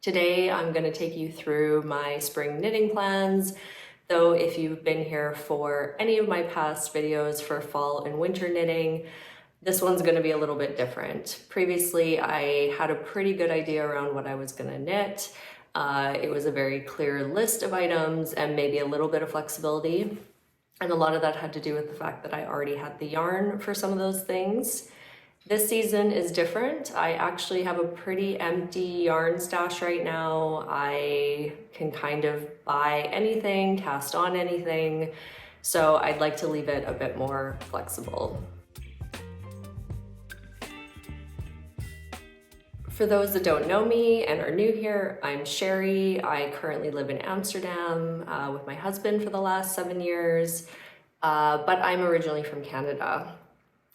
Today I'm going to take you through my spring knitting plans, though if you've been here for any of my past videos for fall and winter knitting, this one's going to be a little bit different. Previously I had a pretty good idea around what I was going to knit. It was a very clear list of items and maybe a little bit of flexibility. And a lot of that had to do with the fact that I already had the yarn for some of those things. This season is different. I actually have a pretty empty yarn stash right now. I can kind of buy anything, cast on anything, so I'd like to leave it a bit more flexible. For those that don't know me and are new here, I'm Sherry. I currently live in Amsterdam with my husband for the last 7 years, but I'm originally from Canada.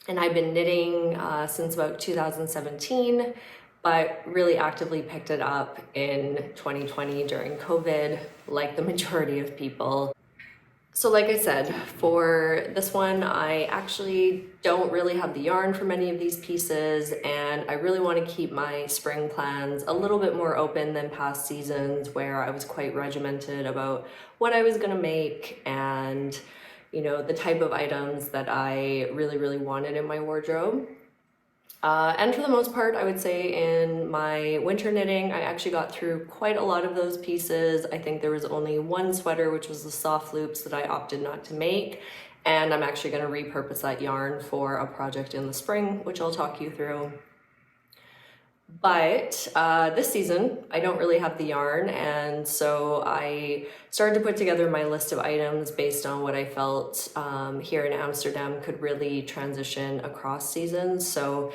And I've been knitting since about 2017, but really actively picked it up in 2020 during COVID, like the majority of people. So like I said, for this one, I actually don't really have the yarn for many of these pieces, and I really want to keep my spring plans a little bit more open than past seasons where I was quite regimented about what I was going to make and the type of items that I really wanted in my wardrobe. And for the most part, I would say in my winter knitting, I actually got through quite a lot of those pieces. I think there was only one sweater, which was the soft loops, that I opted not to make. And I'm actually going to repurpose that yarn for a project in the spring, which I'll talk you through. But this season, I don't really have the yarn, and so I started to put together my list of items based on what I felt here in Amsterdam could really transition across seasons. So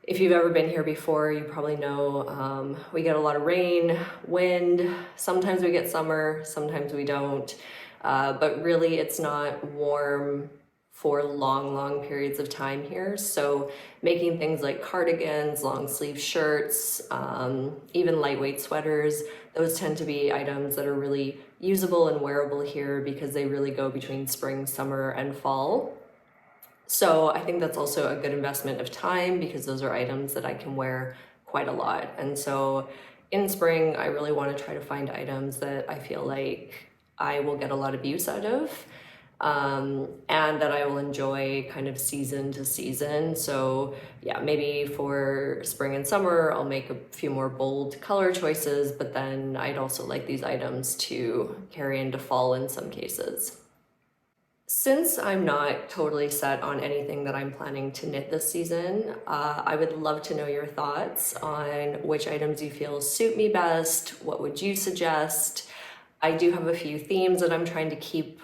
if you've ever been here before, you probably know we get a lot of rain, wind, sometimes we get summer, sometimes we don't, but really it's not warm for long periods of time here. So making things like cardigans, long sleeve shirts, even lightweight sweaters, those tend to be items that are really usable and wearable here because they really go between spring, summer, and fall. So I think that's also a good investment of time because those are items that I can wear quite a lot. And so in spring, I really want to try to find items that I feel like I will get a lot of use out of. And that I will enjoy kind of season to season. So yeah, maybe for spring and summer, I'll make a few more bold color choices, but then I'd also like these items to carry into fall in some cases. Since I'm not totally set on anything that I'm planning to knit this season, I would love to know your thoughts on which items you feel suit me best. What would you suggest? I do have a few themes that I'm trying to keep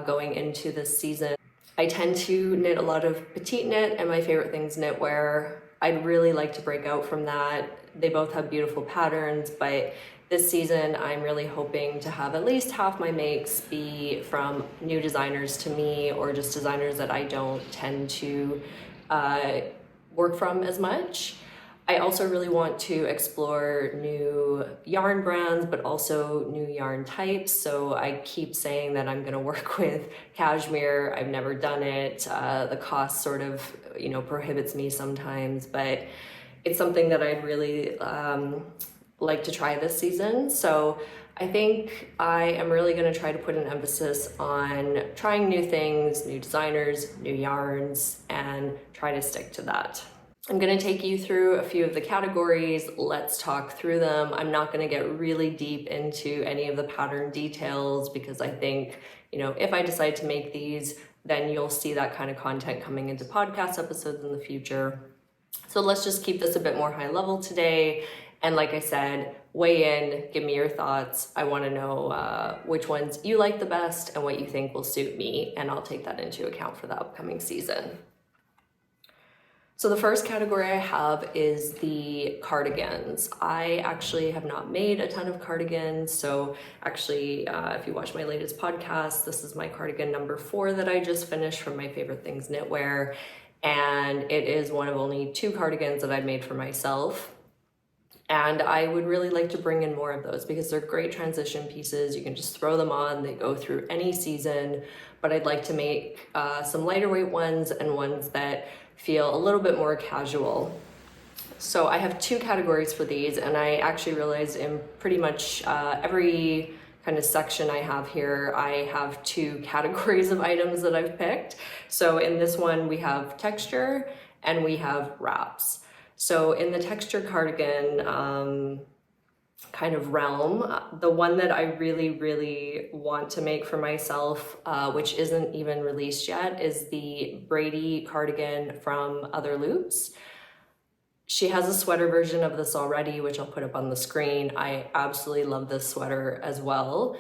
going into this season. I tend to knit a lot of PetiteKnit and my favorite thing's knitwear. I'd really like to break out from that. They both have beautiful patterns, but this season I'm really hoping to have at least half my makes be from new designers to me or just designers that I don't tend to work from as much. I also really want to explore new yarn brands, but also new yarn types. So I keep saying that I'm going to work with cashmere. I've never done it. The cost sort of, prohibits me sometimes, but it's something that I'd really like to try this season. So I think I am really going to try to put an emphasis on trying new things, new designers, new yarns, and try to stick to that. I'm going to take you through a few of the categories. Let's talk through them. I'm not going to get really deep into any of the pattern details because I think, if I decide to make these, then you'll see that kind of content coming into podcast episodes in the future. So let's just keep this a bit more high level today. And like I said, weigh in, give me your thoughts. I want to know which ones you like the best and what you think will suit me, and I'll take that into account for the upcoming season. So the first category I have is the cardigans. I actually have not made a ton of cardigans. So actually, if you watch my latest podcast, this is my cardigan number 4 that I just finished from my favorite things knitwear. And it is one of only 2 cardigans that I've made for myself. And I would really like to bring in more of those because they're great transition pieces. You can just throw them on, they go through any season, but I'd like to make some lighter weight ones and ones that feel a little bit more casual. So I have two categories for these, and I actually realized in pretty much every kind of section I have here, I have two categories of items that I've picked. So in this one, we have texture and we have wraps. So in the texture cardigan kind of realm, the one that I really want to make for myself, which isn't even released yet, is the Braidy cardigan from Other Loops. She has a sweater version of this already, which I'll put up on the screen. I absolutely love this sweater as well,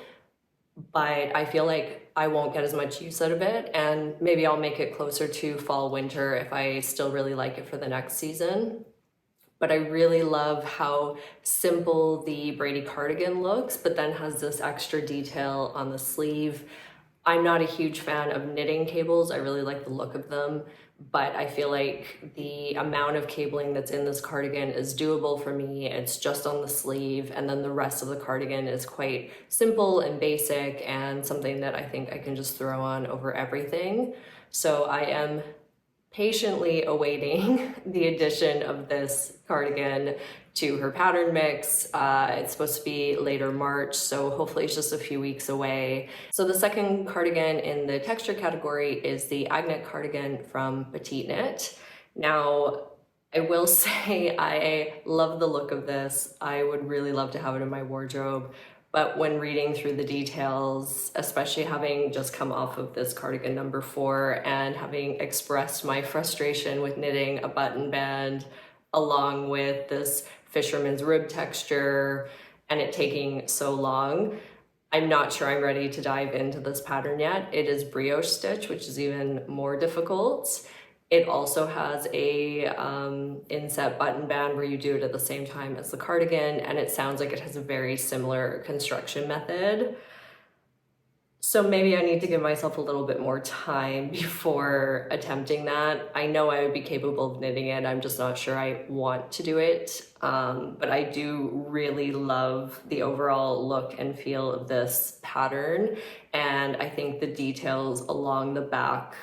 but I feel like I won't get as much use out of it, and maybe I'll make it closer to fall winter if I still really like it for the next season. But I really love how simple the Braidy cardigan looks, but then has this extra detail on the sleeve. I'm not a huge fan of knitting cables. I really like the look of them, but I feel like the amount of cabling that's in this cardigan is doable for me. It's just on the sleeve, and then the rest of the cardigan is quite simple and basic and something that I think I can just throw on over everything. So I am patiently awaiting the addition of this cardigan to her pattern mix. It's supposed to be later March, so hopefully it's just a few weeks away. So the second cardigan in the texture category is the Agnete cardigan from PetiteKnit. Now, I will say I love the look of this. I would really love to have it in my wardrobe. But when reading through the details, especially having just come off of this cardigan number 4 and having expressed my frustration with knitting a button band along with this fisherman's rib texture and it taking so long, I'm not sure I'm ready to dive into this pattern yet. It is brioche stitch, which is even more difficult. It also has a inset button band where you do it at the same time as the cardigan, and it sounds like it has a very similar construction method. So maybe I need to give myself a little bit more time before attempting that. I know I would be capable of knitting it, I'm just not sure I want to do it. But I do really love the overall look and feel of this pattern. And I think the details along the back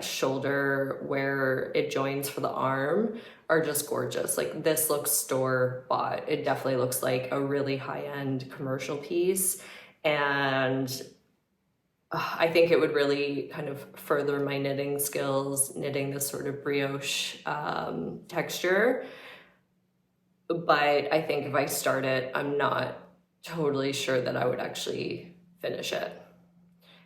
shoulder where it joins for the arm are just gorgeous. Like, this looks store-bought. It definitely looks like a really high-end commercial piece. And I think it would really kind of further my knitting skills, knitting this sort of brioche texture. But I think if I start it, I'm not totally sure that I would actually finish it.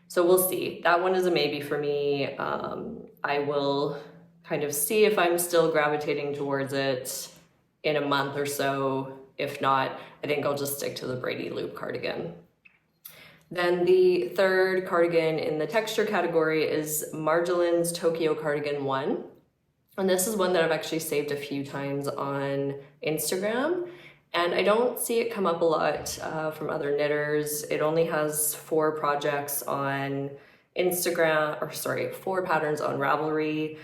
So we'll see. That one is a maybe for me. I will kind of see if I'm still gravitating towards it in a month or so. If not, I think I'll just stick to the Braidy loop cardigan. Then the third cardigan in the texture category is Marjoleine's Tokyo Cardigan 1. And this is one that I've actually saved a few times on Instagram. And I don't see it come up a lot from other knitters. It only has 4 projects on Instagram, or sorry, 4 patterns on Ravelry.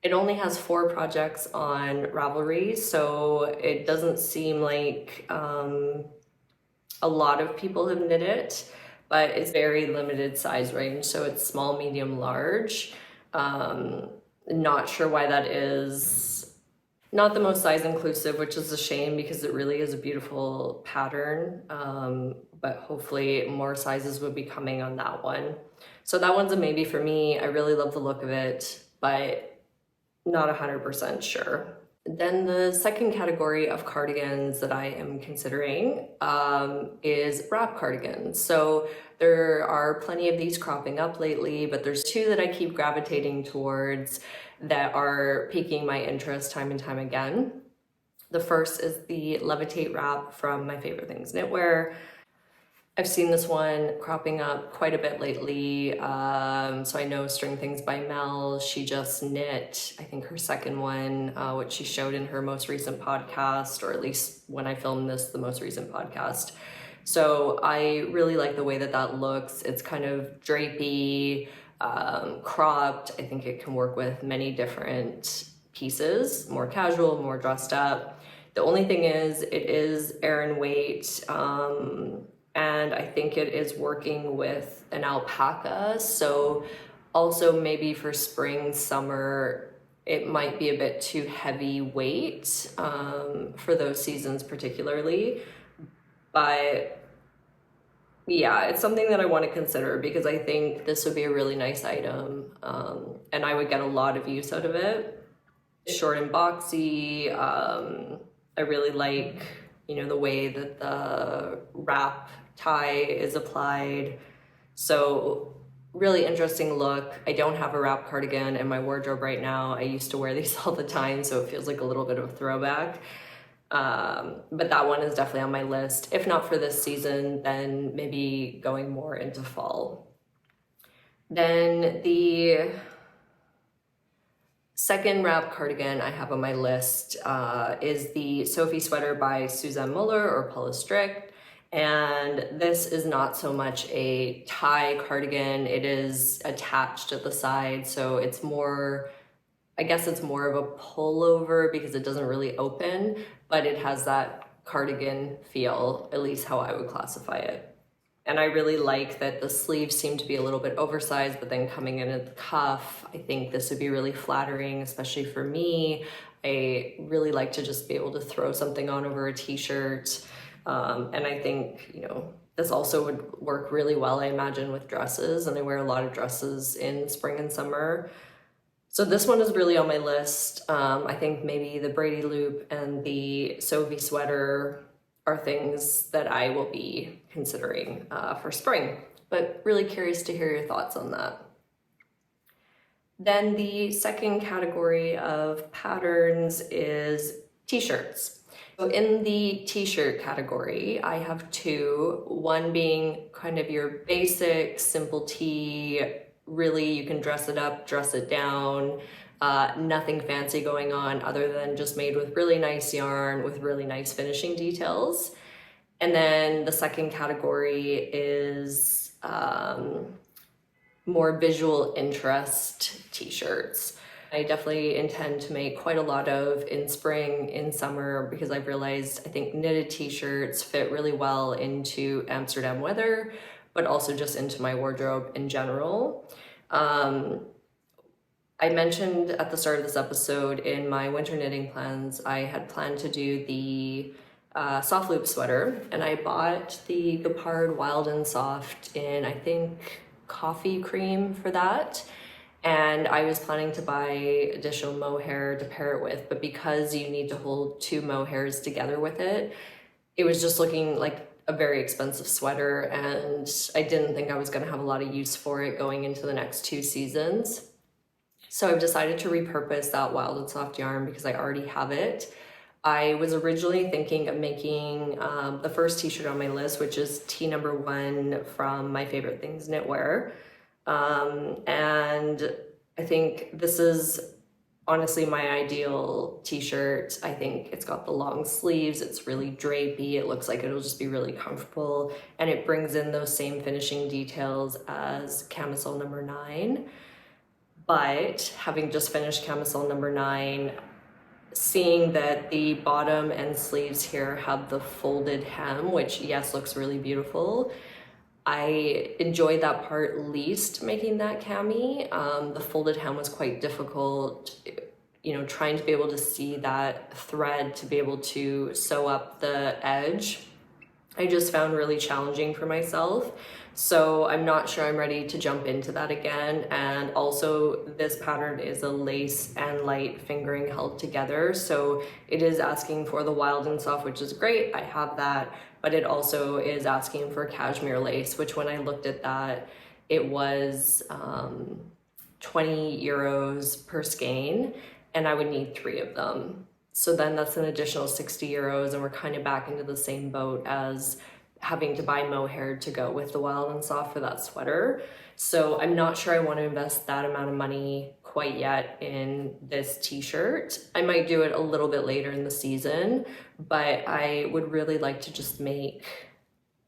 It only has 4 projects on Ravelry, so it doesn't seem like a lot of people have knit it, but it's very limited size range, so it's small, medium, large. Not sure why that is. Not the most size inclusive, which is a shame because it really is a beautiful pattern, but hopefully more sizes would be coming on that one. So that one's a maybe for me. I really love the look of it, but not 100% sure. Then the second category of cardigans that I am considering is wrap cardigans. So there are plenty of these cropping up lately, but there's 2 that I keep gravitating towards that are piquing my interest time and time again. The first is the Levitate wrap from My Favorite Things Knitwear. I've seen this one cropping up quite a bit lately. So I know String Things by Mel, she just knit, I think her second one, which she showed in her most recent podcast, or at least when I filmed this, the most recent podcast. So I really like the way that that looks. It's kind of drapey, cropped. I think it can work with many different pieces, more casual, more dressed up. The only thing is, it is Aran weight, and I think it is working with an alpaca. So also maybe for spring, summer, it might be a bit too heavyweight for those seasons particularly. But yeah, it's something that I want to consider because I think this would be a really nice item, and I would get a lot of use out of it. Short and boxy. I really like, you know, the way that the wrap tie is applied. So really interesting look. I don't have a wrap cardigan in my wardrobe right now. I used to wear these all the time, so it feels like a little bit of a throwback. But that one is definitely on my list. If not for this season, then maybe going more into fall. Then the second wrap cardigan I have on my list is the SOFIE sweater by Susanne Müller or Pullovers. And this is not so much a tie cardigan, it is attached at the side, so it's more, I guess it's more of a pullover because it doesn't really open, but it has that cardigan feel, at least how I would classify it. And I really like that the sleeves seem to be a little bit oversized, but then coming in at the cuff, I think this would be really flattering, especially for me. I really like to just be able to throw something on over a t-shirt. And I think, you know, this also would work really well, I imagine, with dresses, and I wear a lot of dresses in spring and summer. So this one is really on my list. I think maybe the Braidy loop and the SOFIE sweater are things that I will be considering for spring, but really curious to hear your thoughts on that. Then the second category of patterns is t-shirts. So in the t-shirt category, I have two, one being kind of your basic simple tee, really you can dress it up, dress it down, nothing fancy going on other than just made with really nice yarn with really nice finishing details. And then the second category is more visual interest t-shirts. I definitely intend to make quite a lot of in spring, in summer, because I've realized I think knitted t-shirts fit really well into Amsterdam weather, but also just into my wardrobe in general. I mentioned at the start of this episode in my winter knitting plans, I had planned to do the soft loop sweater, and I bought the Gepard Wild and Soft in, I think, coffee cream for that. And I was planning to buy additional mohair to pair it with, but because you need to hold two mohairs together with it, it was just looking like a very expensive sweater, and I didn't think I was going to have a lot of use for it going into the next two seasons. So I've decided to repurpose that Wild and Soft yarn because I already have it. I was originally thinking of making the first t-shirt on my list, which is tee number 1 from My Favorite Things Knitwear. And I think this is honestly my ideal t-shirt. I think it's got the long sleeves, it's really drapey, it looks like it'll just be really comfortable, and it brings in those same finishing details as camisole number 9. But having just finished camisole number 9, seeing that the bottom and sleeves here have the folded hem, which yes, looks really beautiful, I enjoyed that part least making that cami. The folded hem was quite difficult, you know, trying to be able to see that thread to be able to sew up the edge. I just found really challenging for myself. So I'm not sure I'm ready to jump into that again. And also this pattern is a lace and light fingering held together. So it is asking for the Wild and Soft, which is great. I have that, but it also is asking for cashmere lace, which when I looked at that, it was 20 euros per skein, and I would need 3 of them. So then that's an additional 60 euros, and we're kind of back into the same boat as having to buy mohair to go with the Wild and Soft for that sweater. So I'm not sure I want to invest that amount of money quite yet in this t-shirt. I might do it a little bit later in the season, but I would really like to just make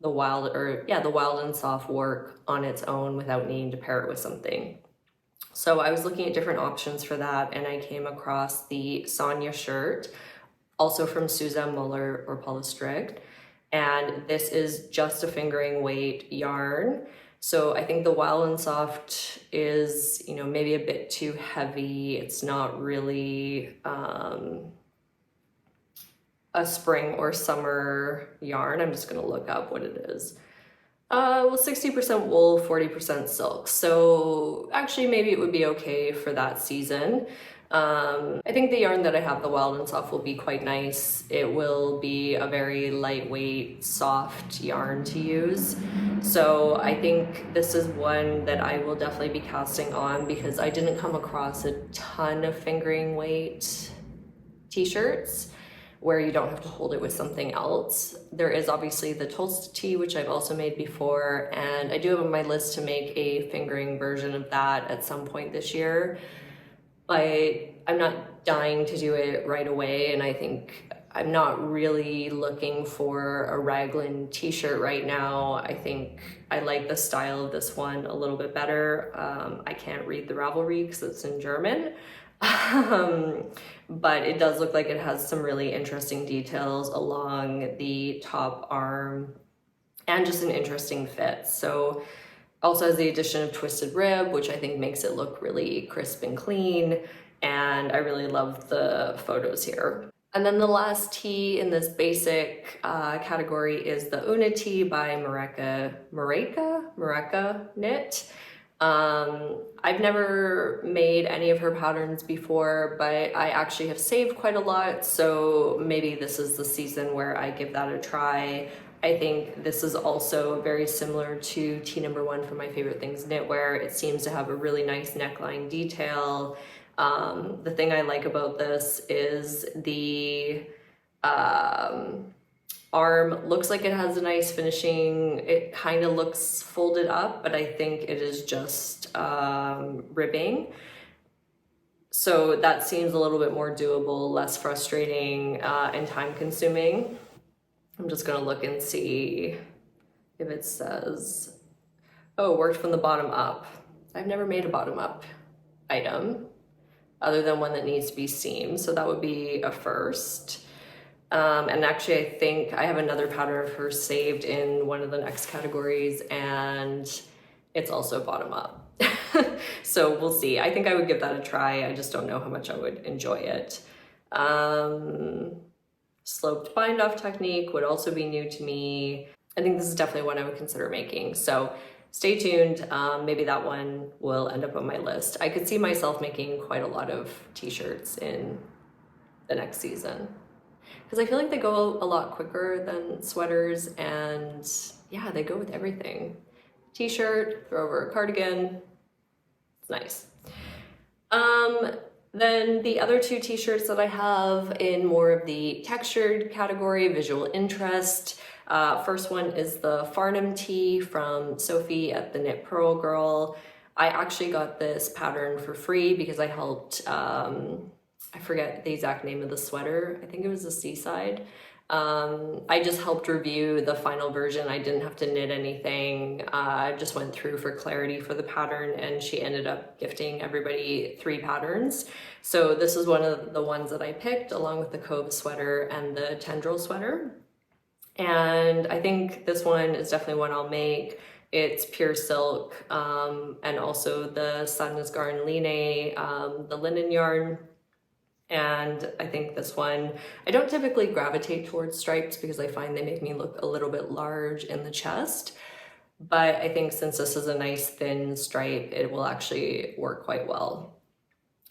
the Wild and Soft work on its own without needing to pair it with something. So I was looking at different options for that, and I came across the SONYA shirt, also from Susanne Müller or Pullovers. And this is just a fingering weight yarn. So I think the Wild and Soft is, you know, maybe a bit too heavy. It's not really a spring or summer yarn. I'm just gonna look up what it is. Well, 60% wool, 40% silk. So actually maybe it would be okay for that season. I think the yarn that I have, the Wild and Soft, will be quite nice. It will be a very lightweight, soft yarn to use. So I think this is one that I will definitely be casting on because I didn't come across a ton of fingering weight t-shirts where you don't have to hold it with something else. There is obviously the toasted tee, which I've also made before, and I do have on my list to make a fingering version of that at some point this year. But I'm not dying to do it right away, and I think I'm not really looking for a raglan t-shirt right now. I think I like the style of this one a little bit better. I can't read the Ravelry because it's in German. But it does look like it has some really interesting details along the top arm and just an interesting fit. So also has the addition of twisted rib, which I think makes it look really crisp and clean. And I really love the photos here. And then the last tee in this basic category is the Una tee by Moreca Knit. I've never made any of her patterns before, but I actually have saved quite a lot, so maybe this is the season where I give that a try. I think this is also very similar to tee number 1 from My Favorite Things Knitwear. It seems to have a really nice neckline detail. The thing I like about this is the arm looks like it has a nice finishing. It kind of looks folded up, but I think it is just ribbing. So that seems a little bit more doable, less frustrating, and time consuming. I'm just gonna look and see if it says, oh, worked from the bottom up. I've never made a bottom up item other than one that needs to be seamed, so that would be a first. And actually I think I have another pattern of hers saved in one of the next categories, and it's also bottom up. So we'll see. I think I would give that a try. I just don't know how much I would enjoy it. Sloped bind off technique would also be new to me. I think this is definitely one I would consider making. So stay tuned. Maybe that one will end up on my list. I could see myself making quite a lot of t-shirts in the next season, because I feel like they go a lot quicker than sweaters, and yeah, they go with everything. T-shirt, throw over a cardigan, it's nice. Then the other 2 t-shirts that I have in more of the textured category, visual interest. First one is the Farnham tee from SOFIE at the Knit Purl Girl. I actually got this pattern for free because I helped, I forget the exact name of the sweater. I think it was the Seaside. I just helped review the final version. I didn't have to knit anything. I just went through for clarity for the pattern, and she ended up gifting everybody 3 patterns. So this is one of the ones that I picked, along with the Cove sweater and the Tendril sweater. And I think this one is definitely one I'll make. It's pure silk, and also the Sandnesgarn Line, the linen yarn. And I think this one, I don't typically gravitate towards stripes because I find they make me look a little bit large in the chest. But I think since this is a nice thin stripe, it will actually work quite well.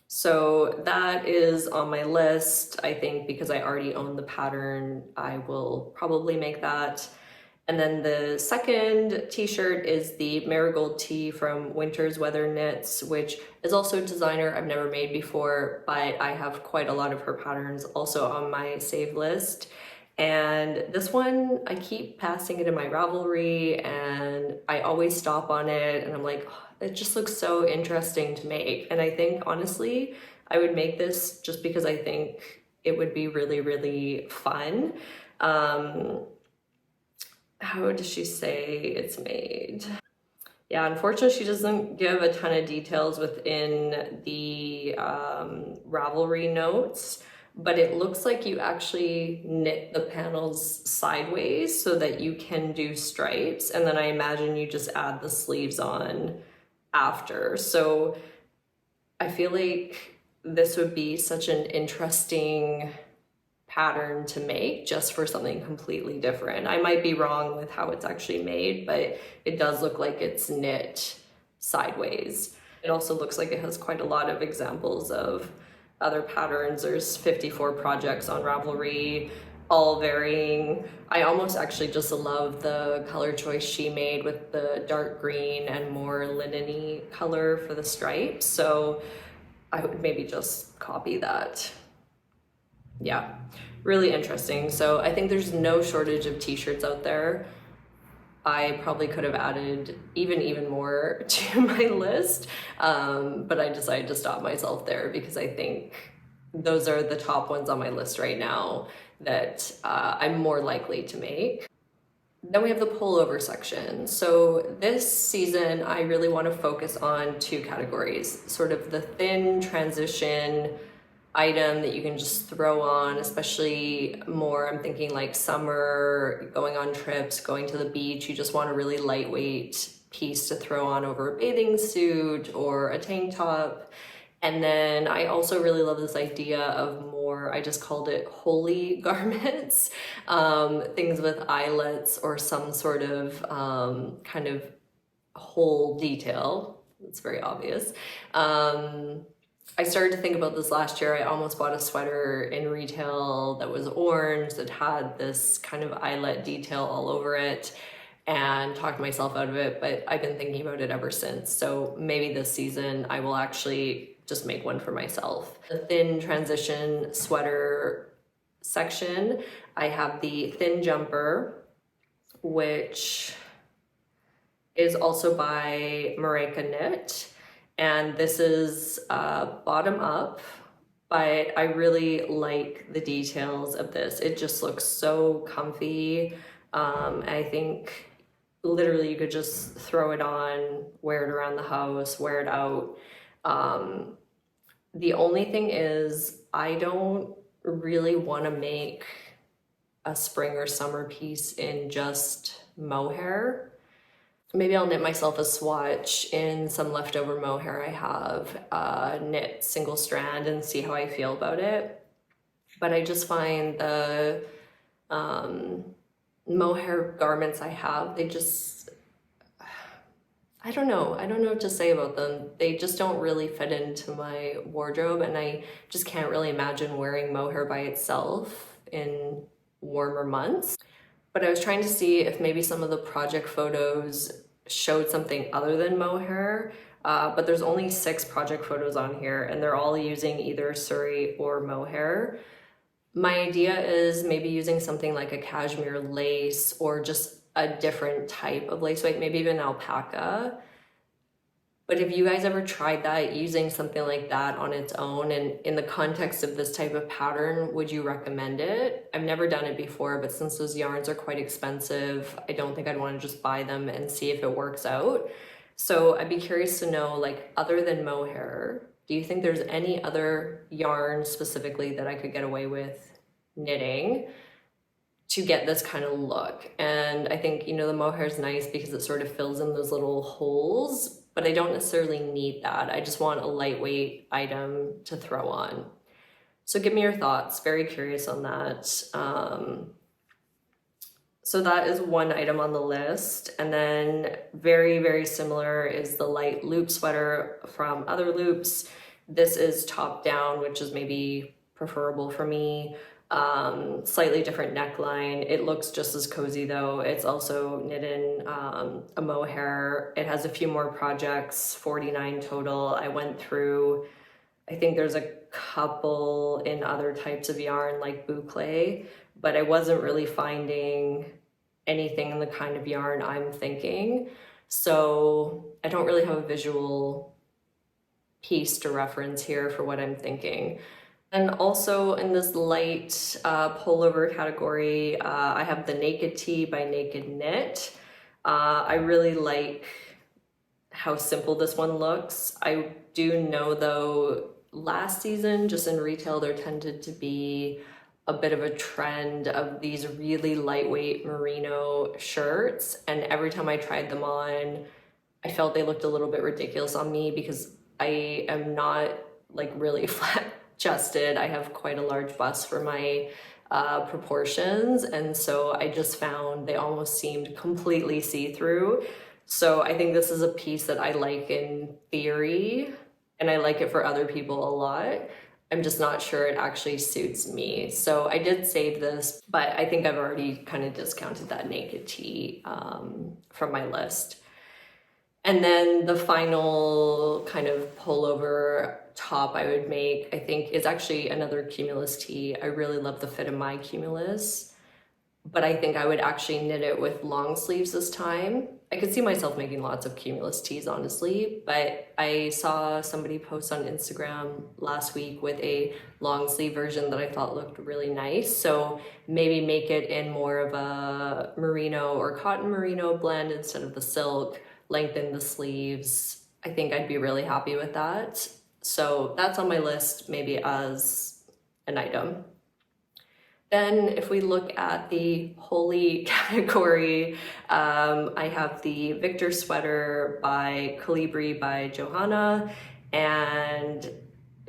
So that is on my list. I think because I already own the pattern, I will probably make that. And then the second t-shirt is the Marigold tee from Winter's Weather Knits, which is also a designer I've never made before, but I have quite a lot of her patterns also on my save list. And this one, I keep passing it in my Ravelry, and I always stop on it, and I'm like, oh, it just looks so interesting to make. And I think, honestly, I would make this just because I think it would be really, really fun. How does she say it's made? Yeah, unfortunately, she doesn't give a ton of details within the Ravelry notes, but it looks like you actually knit the panels sideways so that you can do stripes, and then I imagine you just add the sleeves on after. So I feel like this would be such an interesting pattern to make just for something completely different. I might be wrong with how it's actually made, but it does look like it's knit sideways. It also looks like it has quite a lot of examples of other patterns. There's 54 projects on Ravelry, all varying. I almost actually just love the color choice she made with the dark green and more linen-y color for the stripes. So I would maybe just copy that. Yeah, really interesting. So I think there's no shortage of t-shirts out there. I probably could have added even more to my list, but I decided to stop myself there because I think those are the top ones on my list right now that I'm more likely to make. Then we have the pullover section. So this season, I really want to focus on two categories, sort of the thin transition item that you can just throw on, especially more, I'm thinking like summer, going on trips, going to the beach, you just want a really lightweight piece to throw on over a bathing suit or a tank top. And then I also really love this idea of more, I just called it holy garments, things with eyelets or some sort of kind of whole detail. It's very obvious. I started to think about this last year. I almost bought a sweater in retail that was orange that had this kind of eyelet detail all over it, and talked myself out of it, but I've been thinking about it ever since. So maybe this season I will actually just make one for myself. The thin transition sweater section, I have the thin jumper, which is also by Moreca Knit. And this is bottom up, but I really like the details of this. It just looks so comfy. I think literally you could just throw it on, wear it around the house, wear it out. The only thing is I don't really want to make a spring or summer piece in just mohair. Maybe I'll knit myself a swatch in some leftover mohair I have, knit single strand and see how I feel about it. But I just find the mohair garments I have, they just, I don't know what to say about them. They just don't really fit into my wardrobe, and I just can't really imagine wearing mohair by itself in warmer months. But I was trying to see if maybe some of the project photos showed something other than mohair, but there's only 6 project photos on here and they're all using either Surrey or mohair. My idea is maybe using something like a cashmere lace or just a different type of lace weight, maybe even alpaca. But if you guys ever tried that, using something like that on its own and in the context of this type of pattern, would you recommend it? I've never done it before, but since those yarns are quite expensive, I don't think I'd want to just buy them and see if it works out. So I'd be curious to know, like, other than mohair, do you think there's any other yarn specifically that I could get away with knitting to get this kind of look? And I think, you know, the mohair is nice because it sort of fills in those little holes, but I don't necessarily need that. I just want a lightweight item to throw on. So give me your thoughts, very curious on that. So that is one item on the list. And then very similar is the light loop sweater from Other Loops. This is top down, which is maybe preferable for me. Slightly different neckline. It looks just as cozy though. It's also knit in a mohair. It has a few more projects, 49 total. I went through, I think there's a couple in other types of yarn like boucle, but I wasn't really finding anything in the kind of yarn I'm thinking. So I don't really have a visual piece to reference here for what I'm thinking. And also in this light pullover category, I have the Naked Tee by Naked Knit. I really like how simple this one looks. I do know though, last season, just in retail, there tended to be a bit of a trend of these really lightweight merino shirts, and every time I tried them on, I felt they looked a little bit ridiculous on me because I am not like really flat chested. I have quite a large bust for my proportions, and so I just found they almost seemed completely see-through. So I think this is a piece that I like in theory, and I like it for other people a lot. I'm just not sure it actually suits me. So I did save this, but I think I've already kind of discounted that naked tee from my list. And then the final kind of pullover top I would make, I think, is actually another Cumulus tee. I really love the fit of my Cumulus, but I think I would actually knit it with long sleeves this time. I could see myself making lots of Cumulus tees, honestly, but I saw somebody post on Instagram last week with a long sleeve version that I thought looked really nice. So maybe make it in more of a merino or cotton merino blend instead of the silk, lengthen the sleeves. I think I'd be really happy with that. So that's on my list, maybe as an item. Then if we look at the holy category, I have the Victor sweater by Colibri by Johanna, and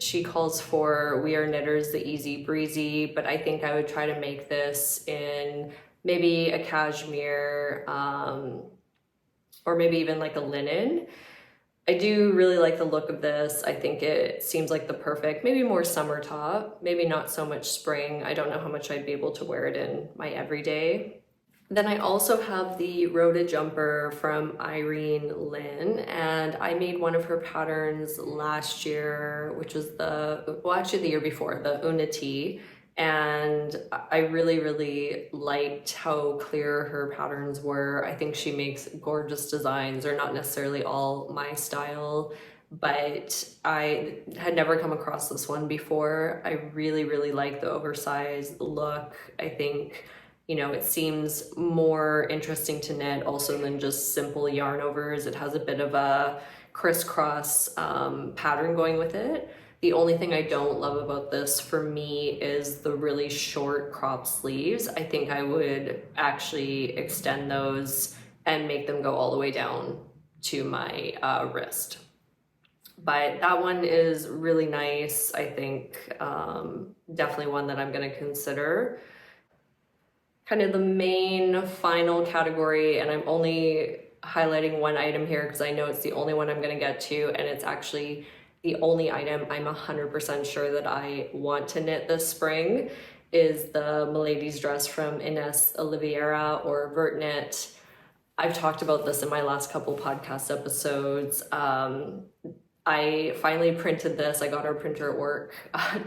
she calls for We Are Knitters the Easy Breezy, but I think I would try to make this in maybe a cashmere or maybe even like a linen. I do really like the look of this. I think it seems like the perfect, maybe more summer top, maybe not so much spring. I don't know how much I'd be able to wear it in my everyday. Then I also have the Rhoda jumper from Irene Lynn, and I made one of her patterns last year, which was actually the year before, the Unity. And I really, really liked how clear her patterns were. I think she makes gorgeous designs. They're not necessarily all my style, but I had never come across this one before. I really, really like the oversized look. I think, you know, it seems more interesting to knit also than just simple yarn overs. It has a bit of a crisscross pattern going with it. The only thing I don't love about this for me is the really short crop sleeves. I think I would actually extend those and make them go all the way down to my wrist. But that one is really nice. I think definitely one that I'm going to consider. Kind of the main final category, and I'm only highlighting one item here because I know it's the only one I'm going to get to, and it's actually the only item I'm 100% sure that I want to knit this spring, is the Milady's dress from Ines Oliveira or Goodknits. I've talked about this in my last couple podcast episodes. I finally printed this. I got our printer at work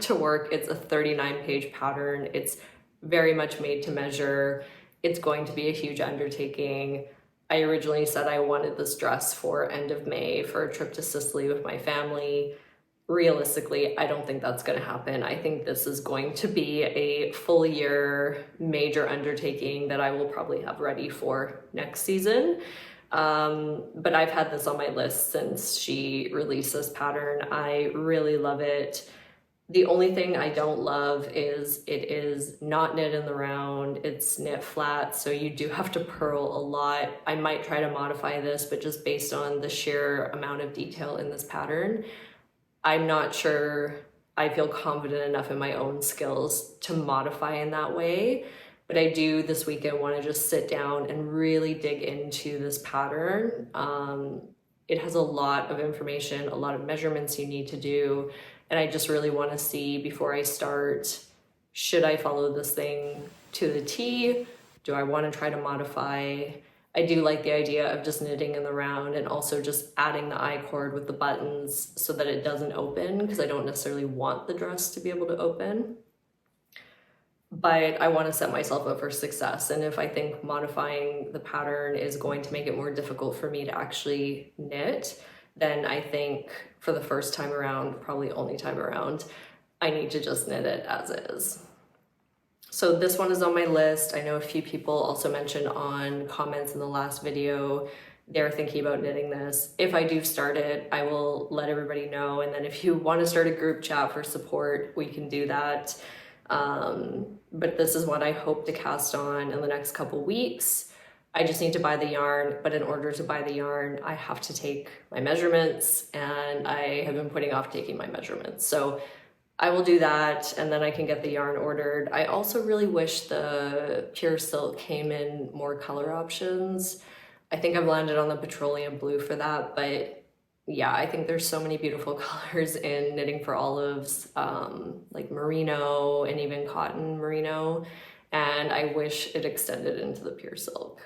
to work. It's a 39-page pattern. It's very much made to measure. It's going to be a huge undertaking. I originally said I wanted this dress for end of May for a trip to Sicily with my family. Realistically, I don't think that's going to happen. I think this is going to be a full year major undertaking that I will probably have ready for next season. But I've had this on my list since she released this pattern. I really love it. The only thing I don't love is it is not knit in the round, it's knit flat, so you do have to purl a lot. I might try to modify this, but just based on the sheer amount of detail in this pattern, I'm not sure I feel confident enough in my own skills to modify in that way. But I do this weekend want to just sit down and really dig into this pattern. It has a lot of information, a lot of measurements you need to do. And I just really want to see before I start, should I follow this thing to the T? Do I want to try to modify? I do like the idea of just knitting in the round and also just adding the I-cord with the buttons so that it doesn't open, because I don't necessarily want the dress to be able to open. But I want to set myself up for success. And if I think modifying the pattern is going to make it more difficult for me to actually knit, then I think for the first time around, probably only time around, I need to just knit it as is. So this one is on my list. I know a few people also mentioned on comments in the last video they're thinking about knitting this. If I do start it, I will let everybody know. And then if you want to start a group chat for support, we can do that. But this is what I hope to cast on in the next couple weeks. I just need to buy the yarn, but in order to buy the yarn, I have to take my measurements, and I have been putting off taking my measurements. So I will do that, and then I can get the yarn ordered. I also really wish the pure silk came in more color options. I think I've landed on the petroleum blue for that, but yeah, I think there's so many beautiful colors in knitting for olives, like merino and even cotton merino, and I wish it extended into the pure silk.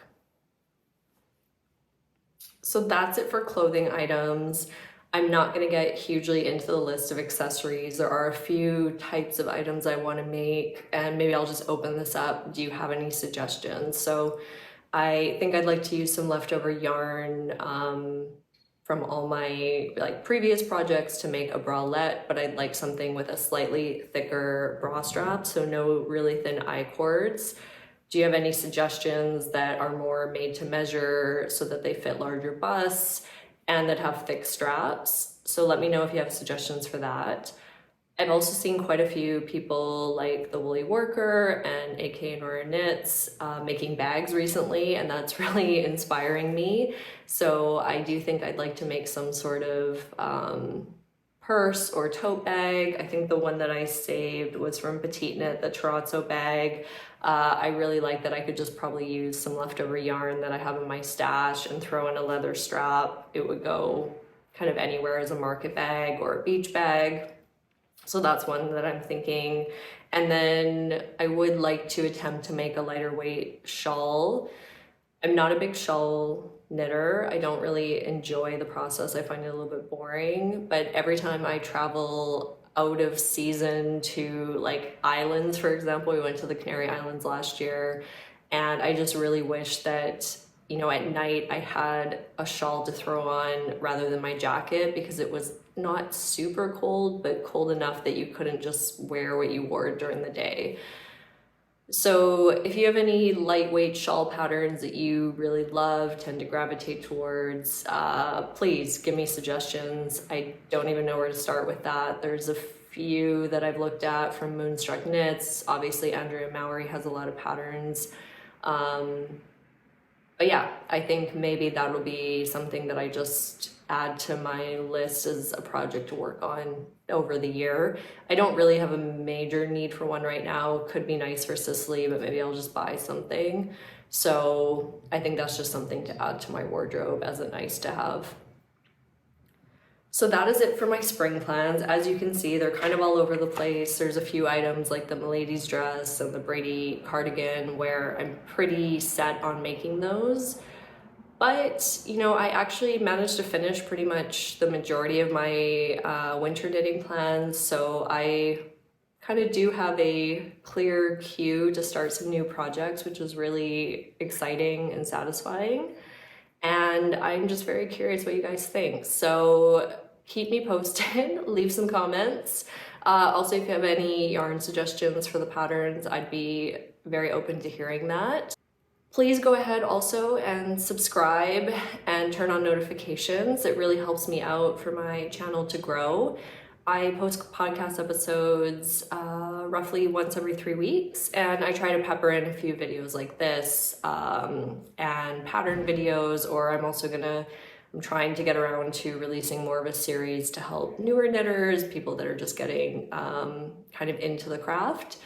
So that's it for clothing items. I'm not going to get hugely into the list of accessories. There are a few types of items I want to make, and maybe I'll just open this up. Do you have any suggestions? So I think I'd like to use some leftover yarn from all my previous projects to make a bralette, but I'd like something with a slightly thicker bra strap, so no really thin I-cords. Do you have any suggestions that are more made to measure so that they fit larger busts and that have thick straps? So let me know if you have suggestions for that. I've also seen quite a few people like the Woolly Worker and aka Nora Knits making bags recently, and that's really inspiring me. So I do think I'd like to make some sort of purse or tote bag. I think the one that I saved was from PetiteKnit, the terrazzo bag. I really like that I could just probably use some leftover yarn that I have in my stash and throw in a leather strap. It would go kind of anywhere as a market bag or a beach bag. So that's one that I'm thinking. And then I would like to attempt to make a lighter weight shawl. I'm not a big shawl knitter. I don't really enjoy the process. I find it a little bit boring, but every time I travel out of season to like islands, for example, we went to the Canary Islands last year, and I just really wish that, you know, at night I had a shawl to throw on rather than my jacket, because it was not super cold, but cold enough that you couldn't just wear what you wore during the day. So if you have any lightweight shawl patterns that you really love, tend to gravitate towards, please give me suggestions. I don't even know where to start with that. There's a few that I've looked at from Moonstruck Knits. Obviously, Andrea Mowry has a lot of patterns. But yeah, I think maybe that'll be something that I just add to my list as a project to work on over the year. I don't really have a major need for one right now. Could be nice for Sicily, but maybe I'll just buy something. So I think that's just something to add to my wardrobe as a nice to have. So that is it for my spring plans. As you can see, they're kind of all over the place. There's a few items like the Milady's dress and the Braidy cardigan where I'm pretty set on making those. But, you know, I actually managed to finish pretty much the majority of my winter knitting plans. So I kind of do have a clear queue to start some new projects, which is really exciting and satisfying. And I'm just very curious what you guys think. So keep me posted, leave some comments. Also, if you have any yarn suggestions for the patterns, I'd be very open to hearing that. Please go ahead also and subscribe and turn on notifications. It really helps me out for my channel to grow. I post podcast episodes roughly once every 3 weeks, and I try to pepper in a few videos like this and pattern videos, or I'm trying to get around to releasing more of a series to help newer knitters, people that are just getting kind of into the craft.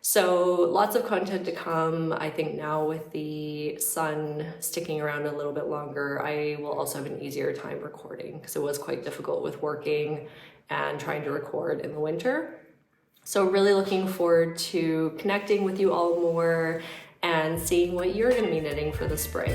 So lots of content to come. I think now with the sun sticking around a little bit longer, I will also have an easier time recording, because it was quite difficult with working and trying to record in the winter. So really looking forward to connecting with you all more and seeing what you're going to be knitting for the spring.